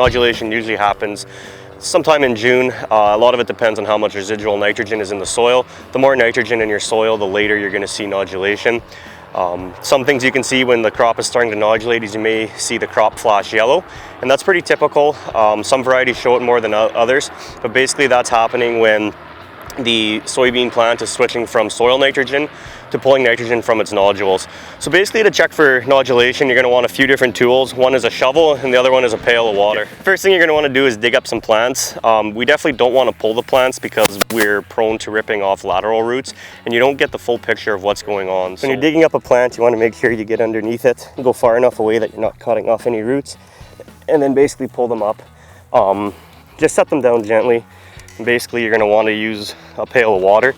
nodulation usually happens sometime in June. A lot of it depends on how much residual nitrogen is in the soil. The more nitrogen in your soil, the later you're going to see nodulation. Some things you can see when the crop is starting to nodulate is you may see the crop flash yellow, and that's pretty typical. Some varieties show it more than others, but basically that's happening when the soybean plant is switching from soil nitrogen to pulling nitrogen from its nodules. So basically, to check for nodulation, you're going to want a few different tools. One is a shovel and the other one is a pail of water. First thing you're going to want to do is dig up some plants. We definitely don't want to pull the plants because we're prone to ripping off lateral roots and you don't get the full picture of what's going on. So when you're digging up a plant, you want to make sure you get underneath it, go far enough away that you're not cutting off any roots, and then basically pull them up. Just set them down gently. And basically, you're going to want to use a pail of water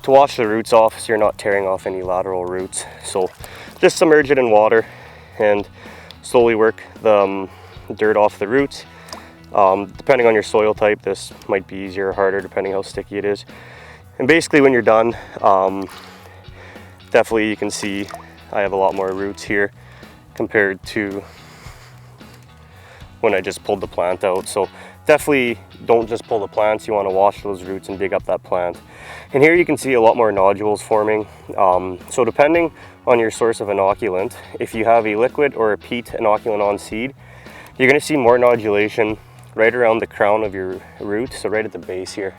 to wash the roots off so you're not tearing off any lateral roots. So just submerge it in water and slowly work the dirt off the roots. Depending on your soil type, this might be easier or harder depending how sticky it is. And basically when you're done, definitely you can see I have a lot more roots here compared to when I just pulled the plant out. So definitely don't just pull the plants, you want to wash those roots and dig up that plant. And here you can see a lot more nodules forming. So depending on your source of inoculant, if you have a liquid or a peat inoculant on seed, you're going to see more nodulation right around the crown of your root, so right at the base here.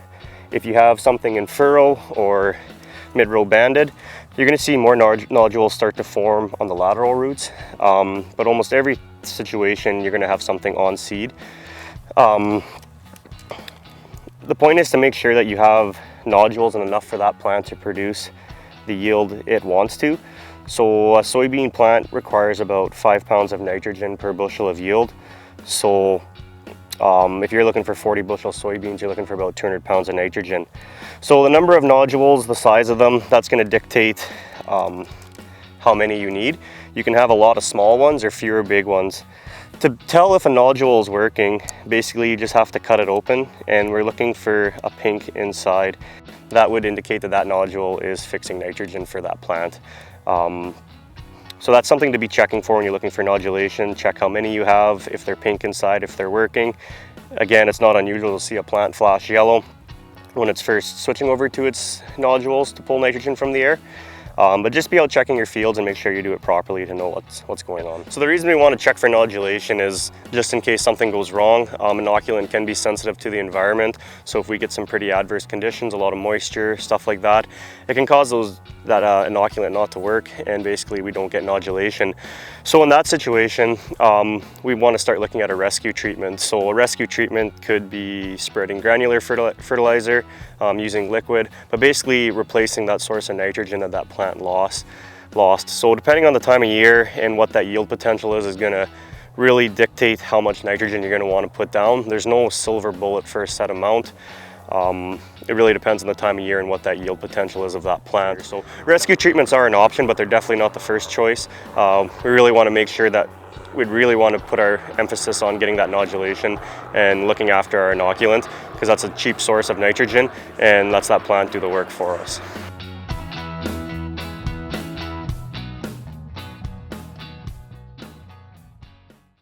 If you have something in furrow or mid-row banded, you're going to see more nodules start to form on the lateral roots. But almost every situation you're going to have something on seed. The point is to make sure that you have nodules and enough for that plant to produce the yield it wants to. So a soybean plant requires about 5 pounds of nitrogen per bushel of yield. So if you're looking for 40 bushel soybeans, you're looking for about 200 pounds of nitrogen. So the number of nodules, the size of them, that's going to dictate how many you need. You can have a lot of small ones or fewer big ones. To tell if a nodule is working, basically you just have to cut it open, and we're looking for a pink inside. That would indicate that that nodule is fixing nitrogen for that plant. So that's something to be checking for when you're looking for nodulation. Check how many you have, if they're pink inside, if they're working. Again, it's not unusual to see a plant flash yellow when it's first switching over to its nodules to pull nitrogen from the air. But just be out checking your fields and make sure you do it properly to know what's going on. So the reason we want to check for nodulation is just in case something goes wrong. Inoculant can be sensitive to the environment, so if we get some pretty adverse conditions, a lot of moisture, stuff like that, it can cause that inoculant not to work, and basically we don't get nodulation. So in that situation, we want to start looking at a rescue treatment. So a rescue treatment could be spreading granular fertilizer, using liquid, but basically replacing that source of nitrogen that plant lost. So depending on the time of year and what that yield potential is going to really dictate how much nitrogen you're going to want to put down. There's no silver bullet for a set amount. It really depends on the time of year and what that yield potential is of that plant. So rescue treatments are an option, but they're definitely not the first choice. We really want to make sure that we'd really want to put our emphasis on getting that nodulation and looking after our inoculant, because that's a cheap source of nitrogen and lets that plant do the work for us.